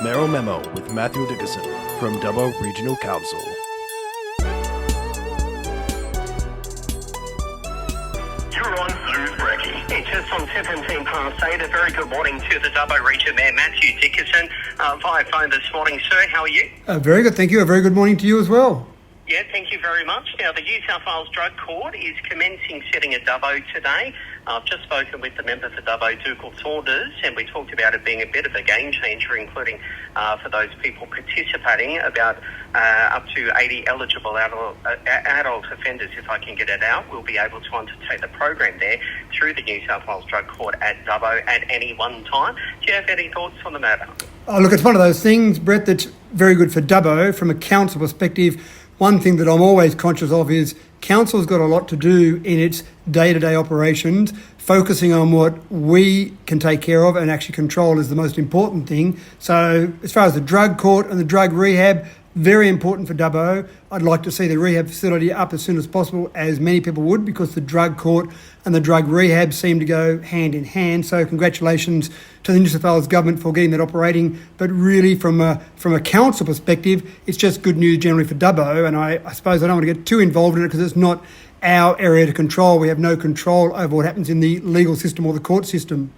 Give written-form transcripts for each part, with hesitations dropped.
Merrill Memo with Matthew Dickerson from Dubbo Regional Council. You're on Zoom's Brekkie. It's just on 17 past 8. A very good morning to the Dubbo Region Mayor, Matthew Dickerson, via phone this morning. Sir, how are you? Very good, thank you. A very good morning to you as well. Yeah, thank you very much. Now, the New South Wales Drug Court is commencing sitting at Dubbo today. I've just spoken with the member for Dubbo, Dougal Saunders, and we talked about it being a bit of a game changer, including for those people participating, about up to 80 eligible adult offenders, if I can get it out, will be able to undertake the program there through the New South Wales Drug Court at Dubbo at any one time. Do you have any thoughts on the matter? Oh, look, it's one of those things, Brett, that's very good for Dubbo from a council perspective. One thing that I'm always conscious of is council's got a lot to do in its day-to-day operations. Focusing on what we can take care of and actually control is the most important thing. So as far as the drug court and the drug rehab, very important for Dubbo. I'd like to see the rehab facility up as soon as possible, as many people would, because the drug court and the drug rehab seem to go hand in hand. So congratulations to the New South Wales government for getting that operating. But really, from a council perspective, it's just good news generally for Dubbo. And I suppose I don't want to get too involved in it because it's not our area to control. We have no control over what happens in the legal system or the court system.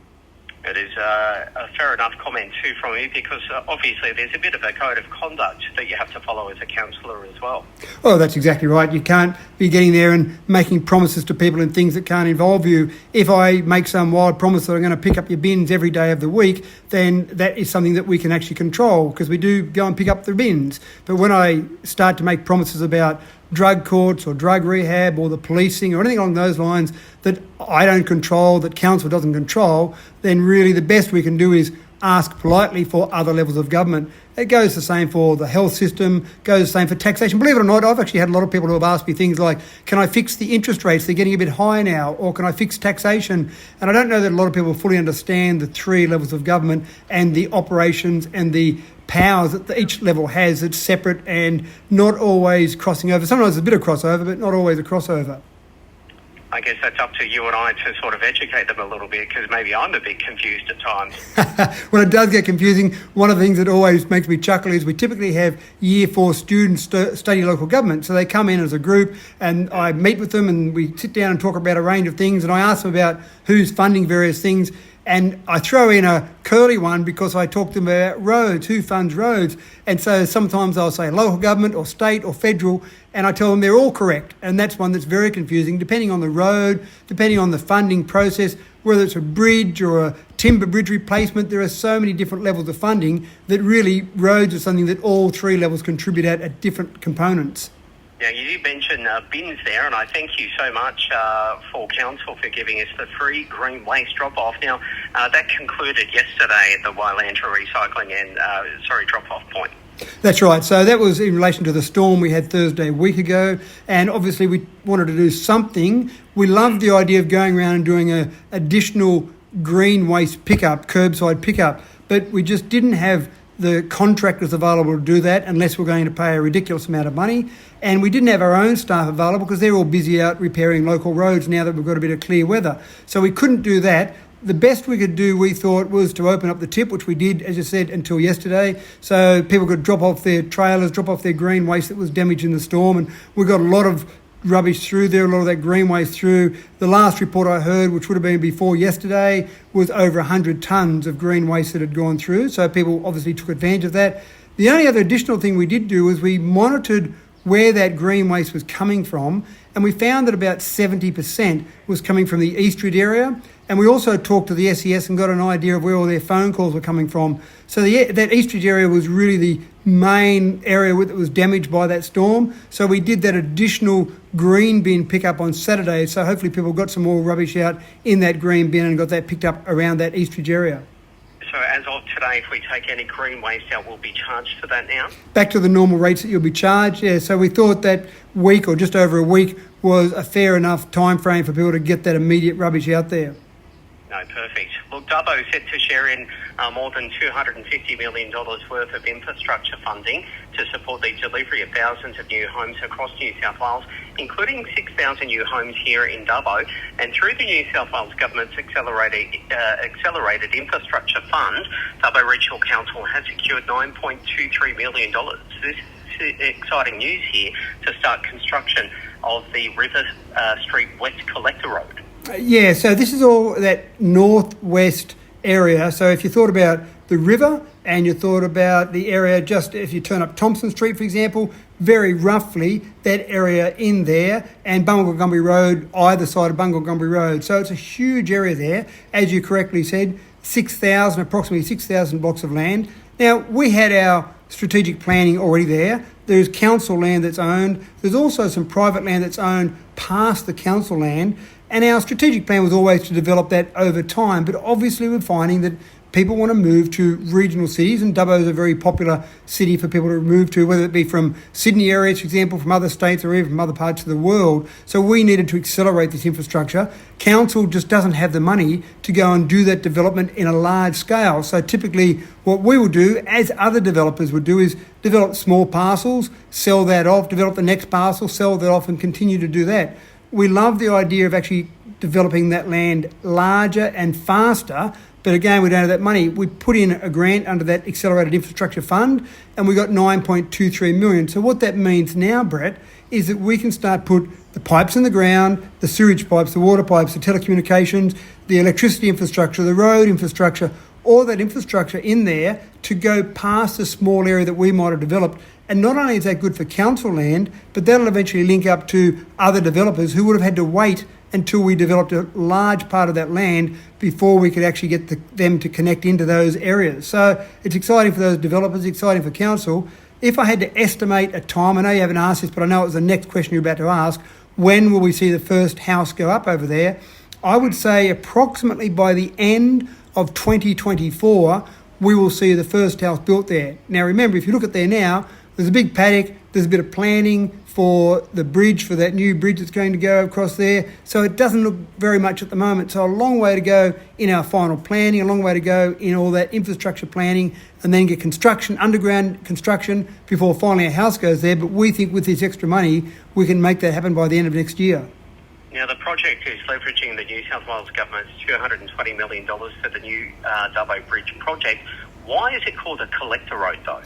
It is a fair enough comment too from you, because obviously there's a bit of a code of conduct that you have to follow as a councillor as well. Oh, that's exactly right. You can't be getting there and making promises to people and things that can't involve you. If I make some wild promise that I'm going to pick up your bins every day of the week, then that is something that we can actually control, because we do go and pick up the bins. But when I start to make promises about drug courts or drug rehab or the policing or anything along those lines that I don't control, that council doesn't control, then really the best we can do is ask politely for other levels of government. It goes the same for the health system, goes the same for taxation. Believe it or not, I've actually had a lot of people who have asked me things like, can I fix the interest rates? They're getting a bit high now. Or can I fix taxation? And I don't know that a lot of people fully understand the three levels of government and the operations and the powers that each level has. It's separate and not always crossing over. Sometimes there's a bit of crossover, but not always a crossover. I guess that's up to you and I to sort of educate them a little bit, because maybe I'm a bit confused at times. Well, it does get confusing. One of the things that always makes me chuckle is we typically have Year 4 students study local government. So they come in as a group and I meet with them and we sit down and talk about a range of things, and I ask them about who's funding various things. And I throw in a curly one because I talk to them about roads, who funds roads. And so sometimes I'll say local government or state or federal, and I tell them they're all correct. And that's one that's very confusing, depending on the road, depending on the funding process, whether it's a bridge or a timber bridge replacement. There are so many different levels of funding that really roads are something that all three levels contribute at different components. Now, you did mention bins there, and I thank you so much for Council for giving us the free green waste drop-off. Now, that concluded yesterday at the Wailandra Recycling and drop-off point. That's right. So that was in relation to the storm we had Thursday a week ago, and obviously we wanted to do something. We loved the idea of going around and doing an additional green waste pickup, curbside pickup, but we just didn't have the contractors available to do that unless we're going to pay a ridiculous amount of money. And we didn't have our own staff available because they're all busy out repairing local roads now that we've got a bit of clear weather. So we couldn't do that. The best we could do, we thought, was to open up the tip, which we did, as you said, until yesterday. So people could drop off their trailers, drop off their green waste that was damaged in the storm. And we got a lot of rubbish through there, a lot of that green waste through. The last report I heard, which would have been before yesterday, was over 100 tonnes of green waste that had gone through. So people obviously took advantage of that. The only other additional thing we did do was we monitored where that green waste was coming from, and we found that about 70% was coming from the Eastridge area. And we also talked to the SES and got an idea of where all their phone calls were coming from. So that Eastridge area was really the main area that was damaged by that storm. So we did that additional green bin pickup on Saturday. So hopefully people got some more rubbish out in that green bin and got that picked up around that Eastridge area. So as of today, if we take any green waste out, we'll be charged for that now? Back to the normal rates that you'll be charged, yeah. So we thought that week or just over a week was a fair enough time frame for people to get that immediate rubbish out there. No, perfect. Look, Dubbo set to share in more than $250 million worth of infrastructure funding to support the delivery of thousands of new homes across New South Wales, including 6,000 new homes here in Dubbo. And through the New South Wales Government's Accelerated Infrastructure Fund, Dubbo Regional Council has secured $9.23 million. This is exciting news here to start construction of the River Street West Collector Road. Yeah, so this is all that northwest area. So if you thought about the river and you thought about the area just if you turn up Thompson Street, for example, very roughly that area in there, and Bungalgumbi Road, either side of Bungalgumbi Road. So it's a huge area there. As you correctly said, approximately 6,000 blocks of land. Now, we had our strategic planning already there. There's council land that's owned. There's also some private land that's owned past the council land. And our strategic plan was always to develop that over time. But obviously we're finding that people want to move to regional cities, and Dubbo is a very popular city for people to move to, whether it be from Sydney areas, for example, from other states or even from other parts of the world. So we needed to accelerate this infrastructure. Council just doesn't have the money to go and do that development in a large scale. So typically what we will do, as other developers would do, is develop small parcels, sell that off, develop the next parcel, sell that off, and continue to do that. We love the idea of actually developing that land larger and faster, but again, we don't have that money. We put in a grant under that Accelerated Infrastructure Fund, and we got $9.23 million. So what that means now, Brett, is that we can start put the pipes in the ground, the sewage pipes, the water pipes, the telecommunications, the electricity infrastructure, the road infrastructure, all that infrastructure in there to go past the small area that we might have developed. And not only is that good for council land, but that'll eventually link up to other developers who would have had to wait until we developed a large part of that land before we could actually get them to connect into those areas. So it's exciting for those developers, exciting for council. If I had to estimate a time, I know you haven't asked this, but I know it was the next question you're about to ask, when will we see the first house go up over there? I would say approximately by the end of 2024, we will see the first house built there. Now remember, if you look at there now, there's a big paddock, there's a bit of planning for the bridge, for that new bridge that's going to go across there. So it doesn't look very much at the moment. So a long way to go in our final planning, a long way to go in all that infrastructure planning, and then get construction, underground construction, before finally a house goes there. But we think with this extra money, we can make that happen by the end of next year. Now, the project is leveraging the New South Wales Government's $220 million for the new Dubbo Bridge project. Why is it called a collector road, though?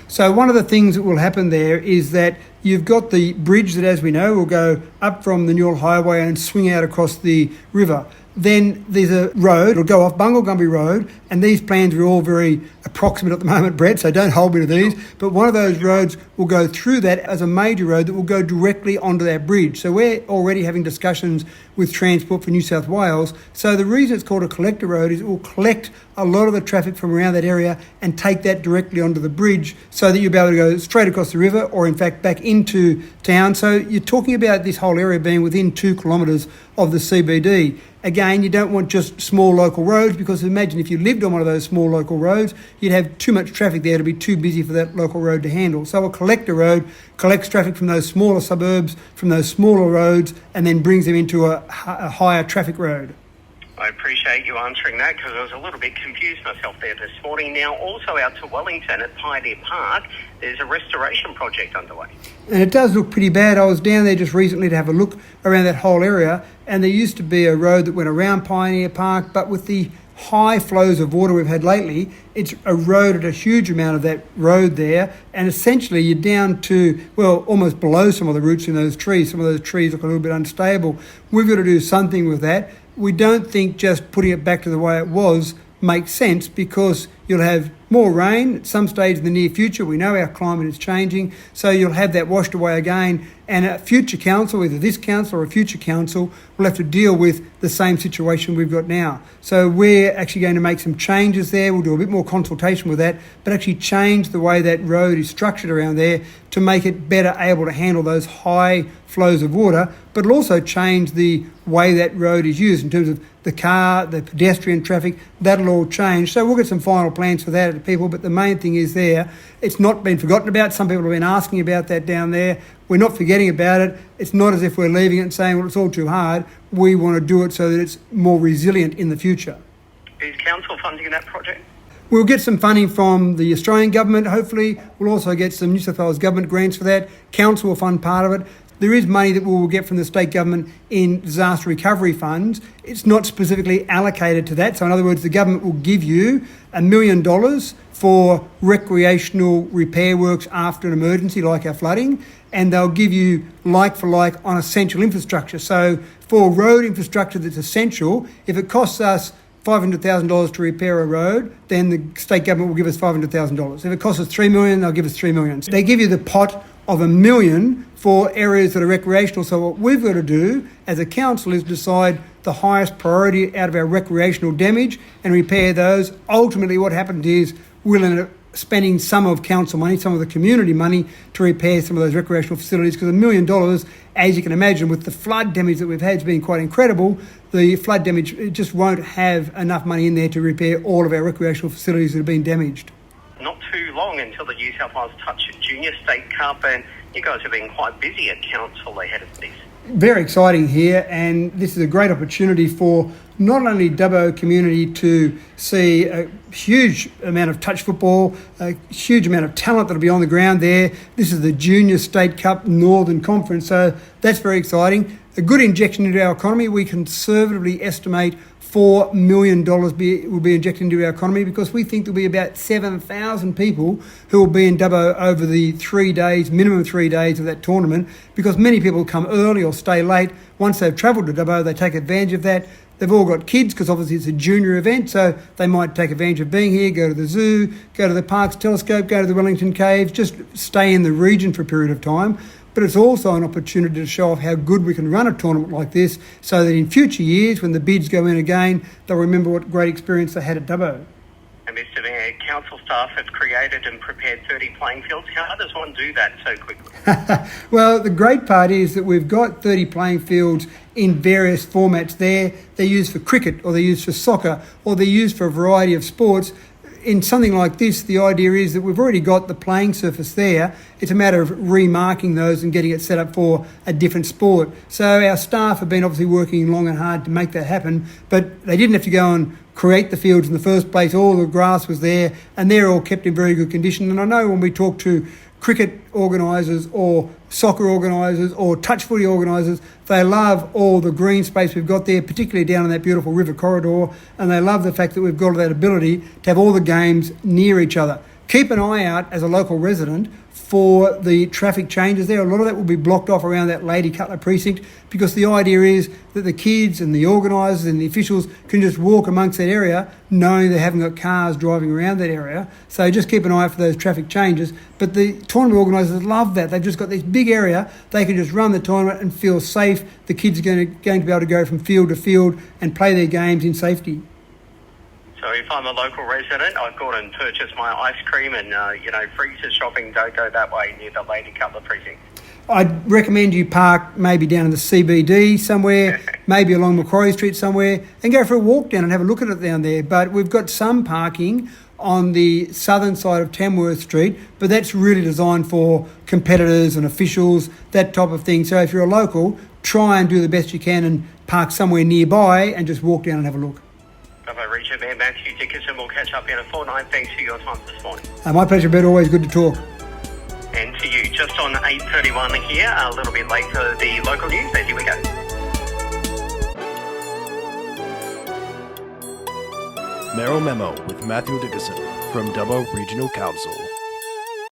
So one of the things that will happen there is that you've got the bridge that, as we know, will go up from the Newell Highway and swing out across the river. Then there's a road, it'll go off Bungalgumbi Road, and these plans are all very approximate at the moment, Brett, so don't hold me to these, but one of those roads will go through that as a major road that will go directly onto that bridge. So we're already having discussions with Transport for New South Wales. So the reason it's called a collector road is it will collect a lot of the traffic from around that area and take that directly onto the bridge so that you'll be able to go straight across the river or in fact back into town. So you're talking about this whole area being within 2 kilometres of the CBD. Again, you don't want just small local roads, because imagine if you lived on one of those small local roads, you'd have too much traffic there to be too busy for that local road to handle. So a collector road collects traffic from those smaller suburbs, from those smaller roads, and then brings them into a higher traffic road. I appreciate you answering that, because I was a little bit confused myself there this morning. Now, also out to Wellington at Pioneer Park, there's a restoration project underway. And it does look pretty bad. I was down there just recently to have a look around that whole area, and there used to be a road that went around Pioneer Park, but with the high flows of water we've had lately, it's eroded a huge amount of that road there, and essentially you're down to, well, almost below some of the roots in those trees. Some of those trees look a little bit unstable. We've got to do something with that. We don't think just putting it back to the way it was makes sense, because you'll have more rain at some stage in the near future. We know our climate is changing, so you'll have that washed away again, and a future council, either this council or a future council, will have to deal with the same situation we've got now. So we're actually going to make some changes there. We'll do a bit more consultation with that, but actually change the way that road is structured around there to make it better able to handle those high flows of water, but it'll also change the way that road is used in terms of the car, the pedestrian traffic. That'll all change. So we'll get some final plans for that, people, but the main thing is there. It's not been forgotten about. Some people have been asking about that down there. We're not forgetting about it. It's not as if we're leaving it and saying, well, it's all too hard. We want to do it so that it's more resilient in the future. Is council funding that project? We'll get some funding from the Australian government, hopefully. We'll also get some New South Wales government grants for that. Council will fund part of it. There is money that we will get from the state government in disaster recovery funds. It's not specifically allocated to that. So in other words, the government will give you $1 million for recreational repair works after an emergency like our flooding, and they'll give you like for like on essential infrastructure. So for road infrastructure that's essential, if it costs us $500,000 to repair a road, then the state government will give us $500,000. If it costs us $3 million, they'll give us $3 million. They give you the pot of $1 million for areas that are recreational. So what we've got to do as a council is decide the highest priority out of our recreational damage and repair those. Ultimately, what happens is we'll end up spending some of council money, some of the community money to repair some of those recreational facilities, because $1 million, as you can imagine, with the flood damage that we've had, has been quite incredible. The flood damage, it just won't have enough money in there to repair all of our recreational facilities that have been damaged. Not too long until the New South Wales Touch Junior State Cup, and you guys have been quite busy at council ahead of this. Very exciting here, and this is a great opportunity for not only Dubbo community to see a huge amount of touch football, a huge amount of talent that'll be on the ground there. This is the Junior State Cup Northern Conference, so that's very exciting. A good injection into our economy. We conservatively estimate $4 million will be injected into our economy, because we think there'll be about 7,000 people who will be in Dubbo over the 3 days, minimum 3 days of that tournament, because many people come early or stay late. Once they've travelled to Dubbo, they take advantage of that. They've all got kids, because obviously it's a junior event, so they might take advantage of being here, go to the zoo, go to the Parkes Telescope, go to the Wellington Caves, just stay in the region for a period of time. But it's also an opportunity to show off how good we can run a tournament like this, so that in future years, when the bids go in again, they'll remember what great experience they had at Dubbo. And Mr. Mayor, council staff have created and prepared 30 playing fields. How does one do that so quickly? Well, the great part is that we've got 30 playing fields in various formats there. They're used for cricket, or they're used for soccer, or they're used for a variety of sports. In something like this, the idea is that we've already got the playing surface there. It's a matter of remarking those and getting it set up for a different sport. So our staff have been obviously working long and hard to make that happen, but they didn't have to go and create the fields in the first place. All the grass was there, and they're all kept in very good condition. And I know when we talk to cricket organisers or soccer organisers or touch footy organisers, they love all the green space we've got there, particularly down in that beautiful river corridor, and they love the fact that we've got that ability to have all the games near each other. Keep an eye out as a local resident for the traffic changes there. A lot of that will be blocked off around that Lady Cutler precinct, because the idea is that the kids and the organisers and the officials can just walk amongst that area knowing they haven't got cars driving around that area. So just keep an eye out for those traffic changes. But the tournament organisers love that. They've just got this big area. They can just run the tournament and feel safe. The kids are going to be able to go from field to field and play their games in safety. So if I'm a local resident, I've gone and purchased my ice cream and, freezer shopping, don't go that way near the Lady Cutler precinct. I'd recommend you park maybe down in the CBD somewhere, maybe along Macquarie Street somewhere, and go for a walk down and have a look at it down there. But we've got some parking on the southern side of Tamworth Street, but that's really designed for competitors and officials, that type of thing. So if you're a local, try and do the best you can and park somewhere nearby and just walk down and have a look. Dubbo Region Mayor Matthew Dickinson will catch up in a fortnight. Thanks for your time this morning. My pleasure, Brett. Always good to talk. And to you, just on 8:31 here, a little bit later, the local news. Here we go. Mayoral Memo with Matthew Dickinson from Dubbo Regional Council.